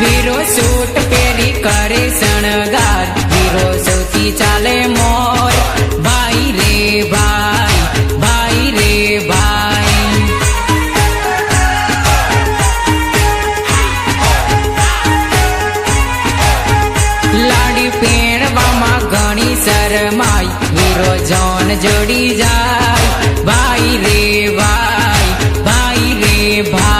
Hero suit peri करे शणगार, hero सौथी चाले मोर, भाई रे भाई, भाई रे भाई। लाडी पेणवामां घणी शरमाई, हीरो जॉन जोड़ी जाय, भाई रे भाई, भाई रे भाई।